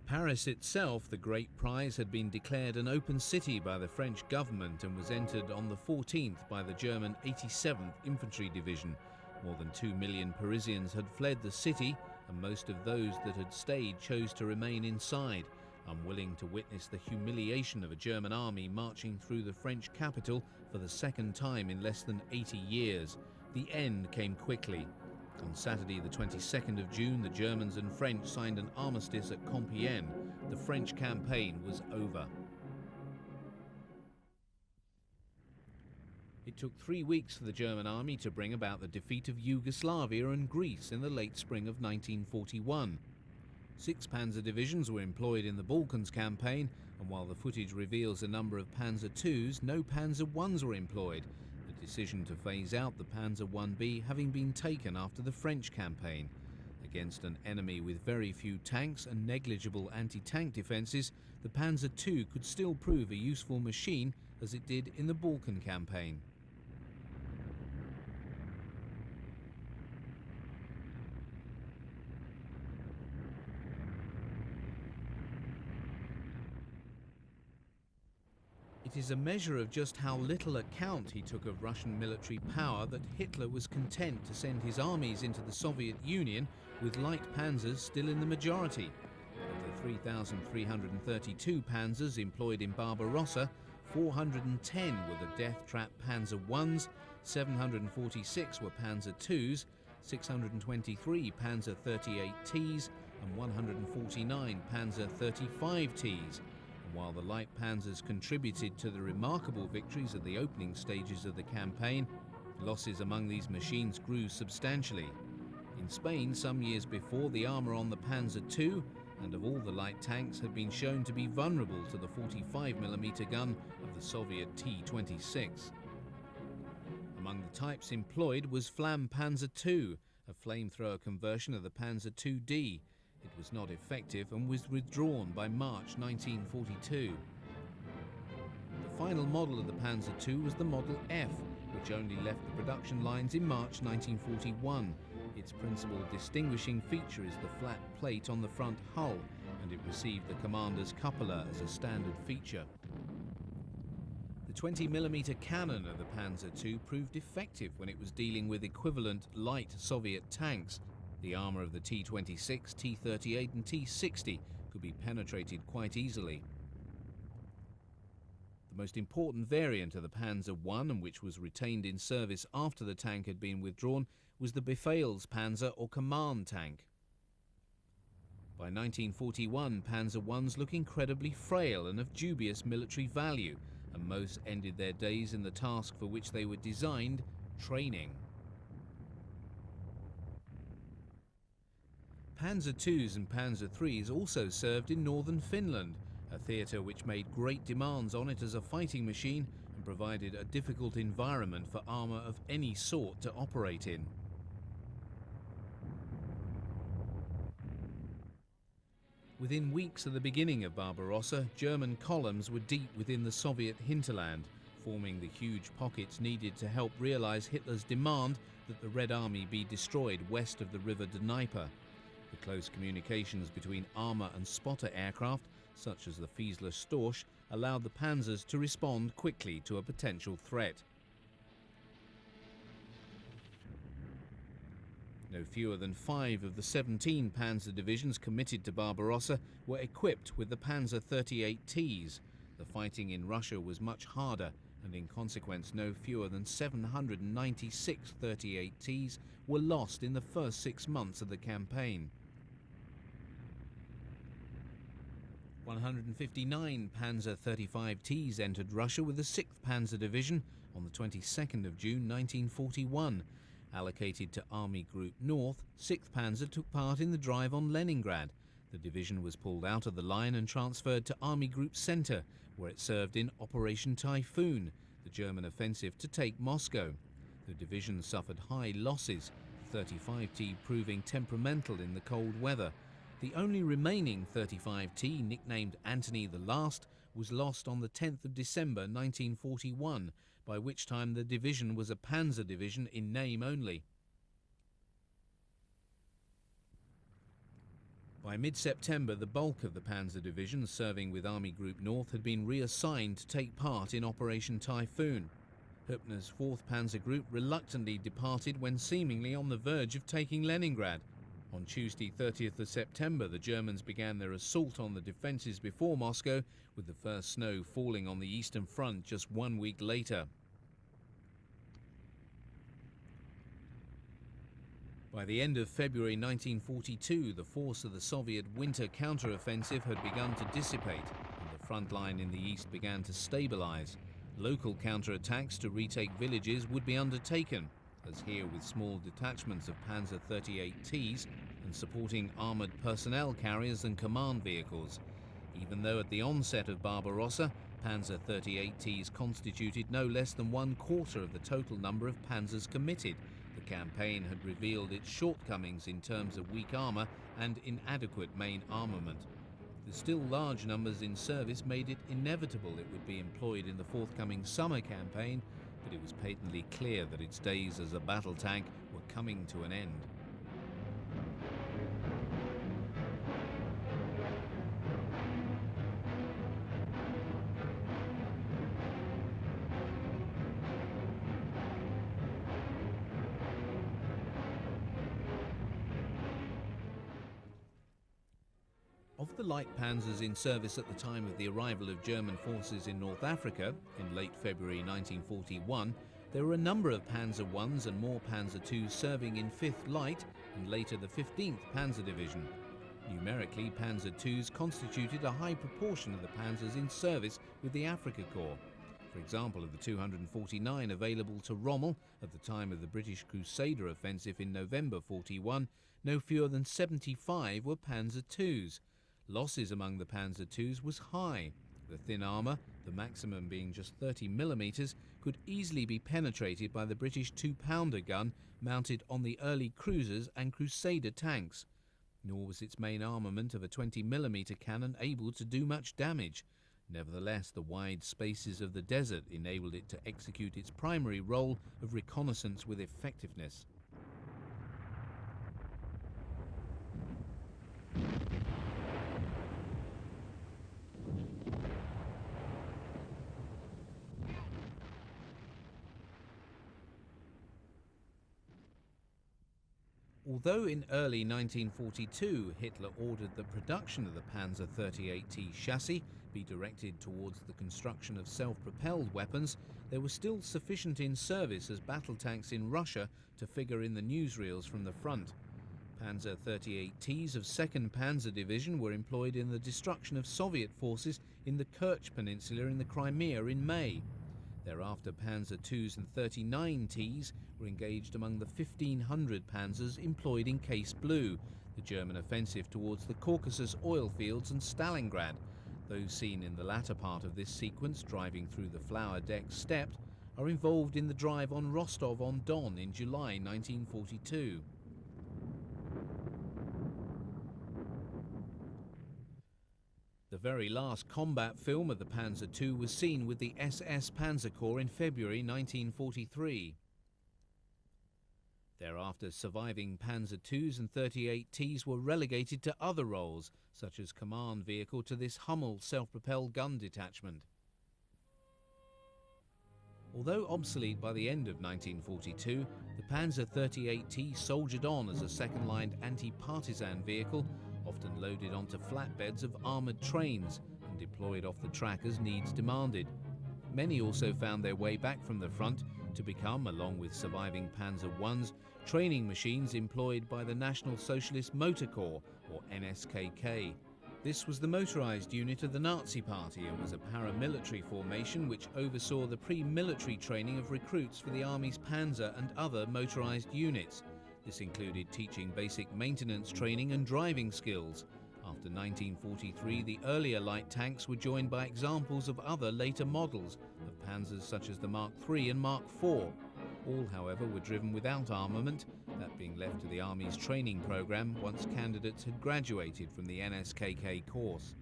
Speaker 1: Paris itself, the great prize, had been declared an open city by the French government and was entered on the 14th by the German 87th Infantry Division. More than 2 million Parisians had fled the city, and most of those that had stayed chose to remain inside, unwilling to witness the humiliation of a German army marching through the French capital for the second time in less than 80 years. The end came quickly. On Saturday the 22nd of June, the Germans and French signed an armistice at Compiègne. The French campaign was over. It took 3 weeks for the German army to bring about the defeat of Yugoslavia and Greece in the late spring of 1941. 6 panzer divisions were employed in the Balkans campaign, and while the footage reveals a number of Panzer IIs, no Panzer Is were employed, the decision to phase out the Panzer IB having been taken after the French campaign. Against an enemy with very few tanks and negligible anti-tank defences, the Panzer II could still prove a useful machine as it did in the Balkan campaign. It is a measure of just how little account he took of Russian military power that Hitler was content to send his armies into the Soviet Union with light panzers still in the majority. Of the 3,332 panzers employed in Barbarossa, 410 were the death-trap Panzer Is, 746 were Panzer IIs, 623 Panzer 38Ts and 149 Panzer 35Ts. While the light panzers contributed to the remarkable victories at the opening stages of the campaign, losses among these machines grew substantially. In Spain, some years before, the armour on the Panzer II and of all the light tanks had been shown to be vulnerable to the 45mm gun of the Soviet T-26. Among the types employed was Flamm Panzer II, a flamethrower conversion of the Panzer IID. It was not effective and was withdrawn by March 1942. The final model of the Panzer II was the Model F, which only left the production lines in March 1941. Its principal distinguishing feature is the flat plate on the front hull, and it received the commander's cupola as a standard feature. The 20mm cannon of the Panzer II proved effective when it was dealing with equivalent light Soviet tanks. The armour of the T-26, T-38 and T-60 could be penetrated quite easily. The most important variant of the Panzer I, and which was retained in service after the tank had been withdrawn, was the Befehlspanzer or command tank. By 1941, Panzer Is look incredibly frail and of dubious military value, and most ended their days in the task for which they were designed, training. Panzer IIs and Panzer IIIs also served in northern Finland, a theatre which made great demands on it as a fighting machine and provided a difficult environment for armour of any sort to operate in. Within weeks of the beginning of Barbarossa, German columns were deep within the Soviet hinterland, forming the huge pockets needed to help realise Hitler's demand that the Red Army be destroyed west of the river Dnieper. The close communications between armour and spotter aircraft, such as the Fiesler Storch, allowed the Panzers to respond quickly to a potential threat. No fewer than 5 of the 17 Panzer divisions committed to Barbarossa were equipped with the Panzer 38Ts. The fighting in Russia was much harder, and in consequence no fewer than 796 38Ts were lost in the first 6 months of the campaign. 159 Panzer 35Ts entered Russia with the 6th Panzer Division on the 22nd of June 1941. Allocated to Army Group North, 6th Panzer took part in the drive on Leningrad. The division was pulled out of the line and transferred to Army Group Center, where it served in Operation Typhoon, the German offensive to take Moscow. The division suffered high losses, the 35T proving temperamental in the cold weather. The only remaining 35T, nicknamed Antony the Last, was lost on the 10th of December 1941, by which time the division was a Panzer division in name only. By mid-September, the bulk of the Panzer division serving with Army Group North had been reassigned to take part in Operation Typhoon. Hübner's 4th Panzer Group reluctantly departed when seemingly on the verge of taking Leningrad. On Tuesday, 30th of September, the Germans began their assault on the defences before Moscow, with the first snow falling on the Eastern Front just 1 week later. By the end of February 1942, the force of the Soviet winter counter-offensive had begun to dissipate, and the front line in the east began to stabilize. Local counterattacks to retake villages would be undertaken, as here with small detachments of Panzer 38Ts and supporting armoured personnel carriers and command vehicles. Even though at the onset of Barbarossa, Panzer 38Ts constituted no less than 1/4 of the total number of panzers committed, the campaign had revealed its shortcomings in terms of weak armour and inadequate main armament. The still large numbers in service made it inevitable it would be employed in the forthcoming summer campaign, but it was patently clear that its days as a battle tank were coming to an end. Of the light panzers in service at the time of the arrival of German forces in North Africa, in late February 1941, there were a number of Panzer Is and more Panzer IIs serving in 5th Light and later the 15th Panzer Division. Numerically, Panzer IIs constituted a high proportion of the panzers in service with the Afrika Korps. For example, of the 249 available to Rommel at the time of the British Crusader offensive in November 41, no fewer than 75 were Panzer IIs. Losses among the Panzer IIs was high. The thin armour, the maximum being just 30mm, could easily be penetrated by the British 2-pounder gun mounted on the early cruisers and Crusader tanks. Nor was its main armament of a 20mm cannon able to do much damage. Nevertheless, the wide spaces of the desert enabled it to execute its primary role of reconnaissance with effectiveness. Although in early 1942 Hitler ordered the production of the Panzer 38T chassis be directed towards the construction of self-propelled weapons, there was still sufficient in service as battle tanks in Russia to figure in the newsreels from the front. Panzer 38Ts of 2nd Panzer Division were employed in the destruction of Soviet forces in the Kerch Peninsula in the Crimea in May. Thereafter, Panzer IIs and 39Ts were engaged among the 1,500 panzers employed in Case Blue, the German offensive towards the Caucasus oil fields and Stalingrad. Those seen in the latter part of this sequence, driving through the flower deck steppe, are involved in the drive on Rostov-on-Don in July 1942. The very last combat film of the Panzer II was seen with the SS Panzer Corps in February 1943. Thereafter, surviving Panzer IIs and 38Ts were relegated to other roles, such as command vehicle to this Hummel self-propelled gun detachment. Although obsolete by the end of 1942, the Panzer 38T soldiered on as a second-line anti-partisan vehicle, often loaded onto flatbeds of armoured trains and deployed off the track as needs demanded. Many also found their way back from the front to become, along with surviving Panzer Is, training machines employed by the National Socialist Motor Corps, or NSKK. This was the motorised unit of the Nazi Party and was a paramilitary formation which oversaw the pre-military training of recruits for the Army's Panzer and other motorised units. This included teaching basic maintenance training and driving skills. After 1943, the earlier light tanks were joined by examples of other later models of panzers such as the Mark III and Mark IV. All, however, were driven without armament, that being left to the Army's training program once candidates had graduated from the NSKK course.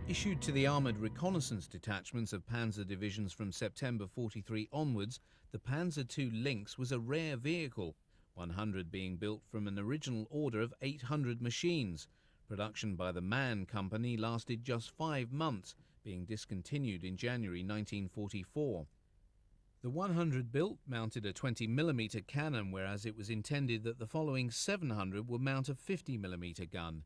Speaker 1: Issued to the armoured reconnaissance detachments of panzer divisions from September 43 onwards, the Panzer II Lynx was a rare vehicle, 100 being built from an original order of 800 machines. Production by the Mann Company lasted just 5 months, being discontinued in January 1944. The 100 built mounted a 20mm cannon, whereas it was intended that the following 700 would mount a 50mm gun.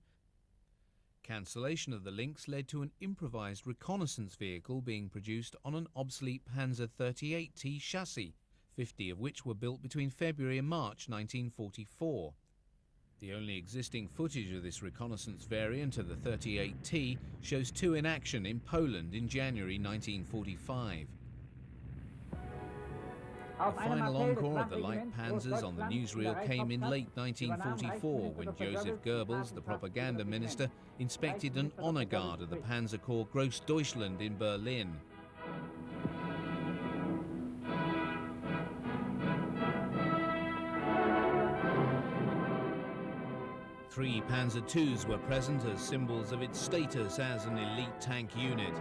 Speaker 1: Cancellation of the links led to an improvised reconnaissance vehicle being produced on an obsolete Panzer XXXVIII chassis, 50 of which were built between February and March 1944. The only existing footage of this reconnaissance variant of the 38T shows two in action in Poland in January 1945. The final encore of the light Panzers on the newsreel came in late 1944 when Joseph Goebbels, the propaganda minister, inspected an honor guard of the Panzer Corps Großdeutschland in Berlin. Three Panzer IIs were present as symbols of its status as an elite tank unit.